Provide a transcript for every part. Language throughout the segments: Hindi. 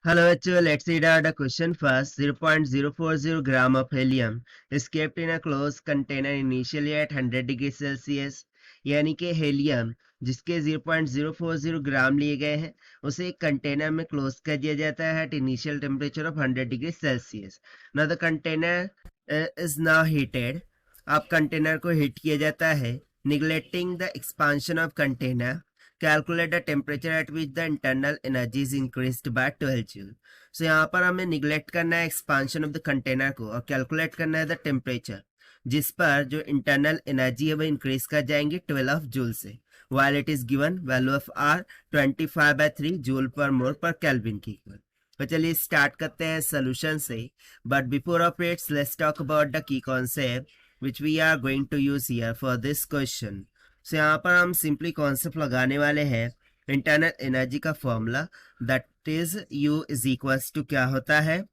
Hello, actually, let's read out the question first. 0.040 gram of helium is kept in a closed container initially at 100 degrees Celsius. यानी कि हेलियम जिसके 0.040 ग्राम लिए गए हैं उसे एक कंटेनर में क्लोज कर दिया जाता है at initial temperature of 100 degree Celsius. Now the container is now heated. अब कंटेनर को हीट किया जाता है. Neglecting the expansion of container, calculate the temperature at which the internal energy is increased by 12 joule. So यहाँ पर हमें निगलेक्ट करना है एक्सपांशन ऑफ द कंटेनर को और कैलकुलेट करना है द टेम्परेचर जिस पर जो इंटरनल एनर्जी है वो इंक्रीज कर जाएंगे 12 जूल से. while it is given value of R 25/3 joule per mole पर केल्विन की इक्वल. तो चलिए स्टार्ट करते हैं सोल्यूशन से. But before of its let's talk about the key concept which we are going to use here for this question. So यहाँ पर हम सिंपली कॉन्सेप्ट लगाने वाले हैं इंटरनल एनर्जी का formula that is U is equals to क्या होता है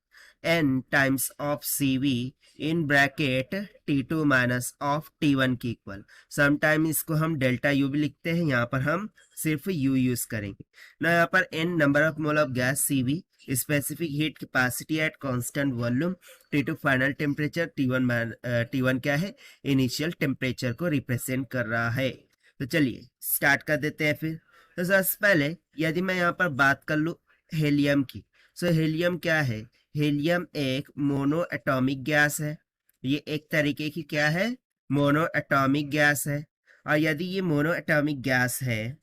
N times of CV in bracket T2 minus of T1 की इक्वल. समटाइम इसको हम डेल्टा U भी लिखते हैं, यहाँ पर हम सिर्फ U यूज करेंगे ना. यहाँ पर N number of mole of gas CV, specific heat capacity at constant volume, T2 final temperature, T1 क्या है इनिशियल टेम्परेचर को रिप्रेजेंट कर रहा है. तो चलिए स्टार्ट कर देते हैं फिर. तो सबसे पहले यदि मैं यहाँ पर बात कर लूँ हेलियम की. सो हेलियम क्या है? हेलियम एक मोनो एटॉमिक गैस है. ये एक तरीके की क्या है? मोनो एटॉमिक गैस है. और यदि ये मोनो एटॉमिक गैस है,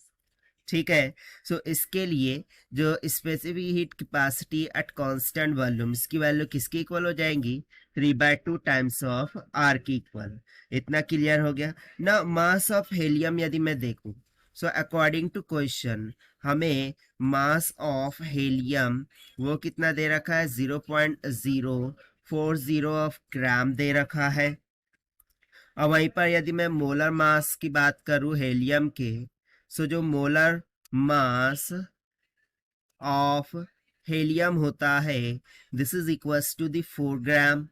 ठीक है, सो इसके लिए जो specific heat capacity at constant volume इसकी वैल्यू किसकी इक्वल हो जाएंगी 3/2 टाइम्स ऑफ आर की इक्वल. इतना क्लियर हो गया ना. मास ऑफ हेलियम यदि मैं देखूं, सो अकॉर्डिंग टू क्वेश्चन हमें मास ऑफ हेलियम वो कितना दे रखा है 0.040 ऑफ ग्राम दे रखा है. और वहीं पर यदि मैं मोलर मास की बात करूं हेलियम के, सो जो मोलर मास ऑफ हेलियम होता है this is equals to the 4 gram.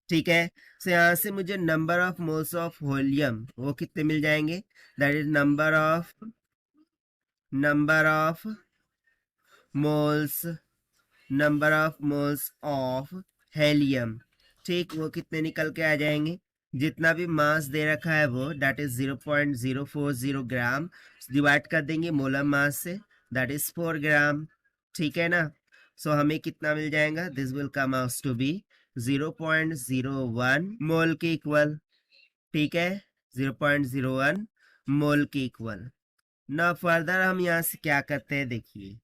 ठीक है. सो यहाँ से मुझे number of moles of helium वो कितने मिल जाएंगे that is number of moles of helium. ठीक, वो कितने निकल के आ जाएंगे जितना भी मास दे रखा है वो दैट इज 0.040 ग्राम डिवाइड कर देंगे molar mass say that is 4 gram. ठीक है ना. सो हमें कितना मिल जाएगा this will come out to be 0.01 mole के इक्वल. ठीक है, 0.01 मोल के इक्वल. ना फर्दर हम यहाँ से क्या करते हैं देखिए,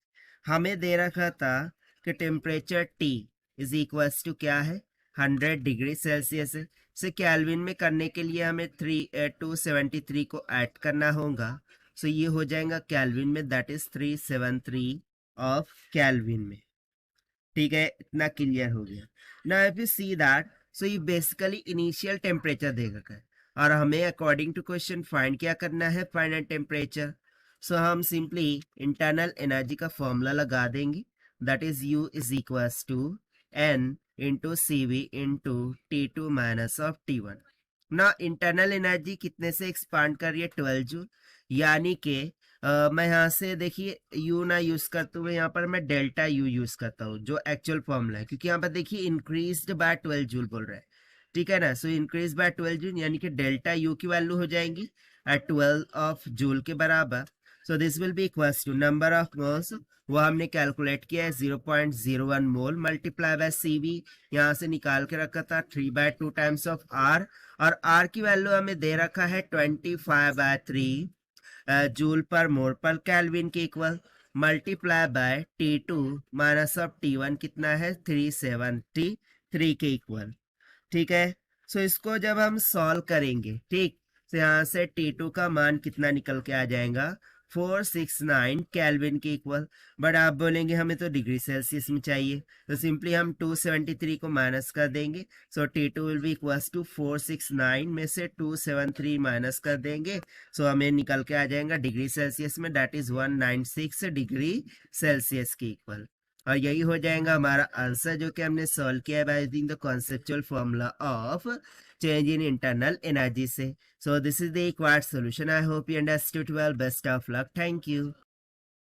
हमें दे रखा था कि temperature T is equals to क्या है 100 डिग्री सेल्सियस है. से कैल्विन में करने के लिए हमें 273 को ऐड करना होगा. सो ये हो जाएगा कैल्विन में दैट इज 373 ऑफ कैल्विन में. ठीक है, इतना क्लियर हो गया ना. इफ यू सी दैट, सो ये बेसिकली इनिशियल टेम्परेचर देगा है और हमें अकॉर्डिंग टू क्वेश्चन फाइंड क्या करना है फाइनल टेम्परेचर. सो हम सिंपली इंटरनल एनर्जी का फॉर्मूला लगा देंगे that is U is equals to N into CV into T2 minus of T1. ना इंटरनल एनर्जी कितने से एक्सपांड कर रही है 12 जूल. यानी कि मैं यहाँ से देखिए U ना यूज करते हुए यहाँ पर मैं डेल्टा U यूज करता हूँ जो एक्चुअल फॉर्मूला है, क्योंकि यहाँ पर देखिए इंक्रीज्ड बाय 12 जूल बोल रहा है. ठीक है ना. सो इंक्रीज बाय 12 जूल यानी कि डेल्टा U की वैल्यू हो जाएंगी एट 12 ऑफ जूल के बराबर. So this will be equals to number of moles वो हमने कैलकुलेट किया है 0.01 मोल मल्टीप्लाई बाय CV. यहाँ से निकाल के रखा था 3/2 टाइम्स ऑफ R और R की वैल्यू हमें दे रखा है 25/3 जूल पर मोल पर केल्विन के equal multiply by T2 minus of T1 कितना है 373 के इक्वल. ठीक है. सो इसको जब हम सॉल्व करेंगे, ठीक, तो यहाँ से T2 का मान कितना निकल के आ जाएगा 469 केल्विन के इक्वल. बट आप बोलेंगे हमें तो डिग्री सेल्सियस में चाहिए, तो सिंपली हम 273 को माइनस कर देंगे. So T2 will be equals to 469 में से 273 माइनस कर देंगे. सो हमें निकल के आ जाएगा डिग्री सेल्सियस में दैट इज 196 डिग्री सेल्सियस के इक्वल. और यही हो जाएगा हमारा आंसर जो कि हमने सॉल्व किया है by using the conceptual formula of change in internal energy से. So this is the required solution. I hope you understood well. Best of luck. Thank you.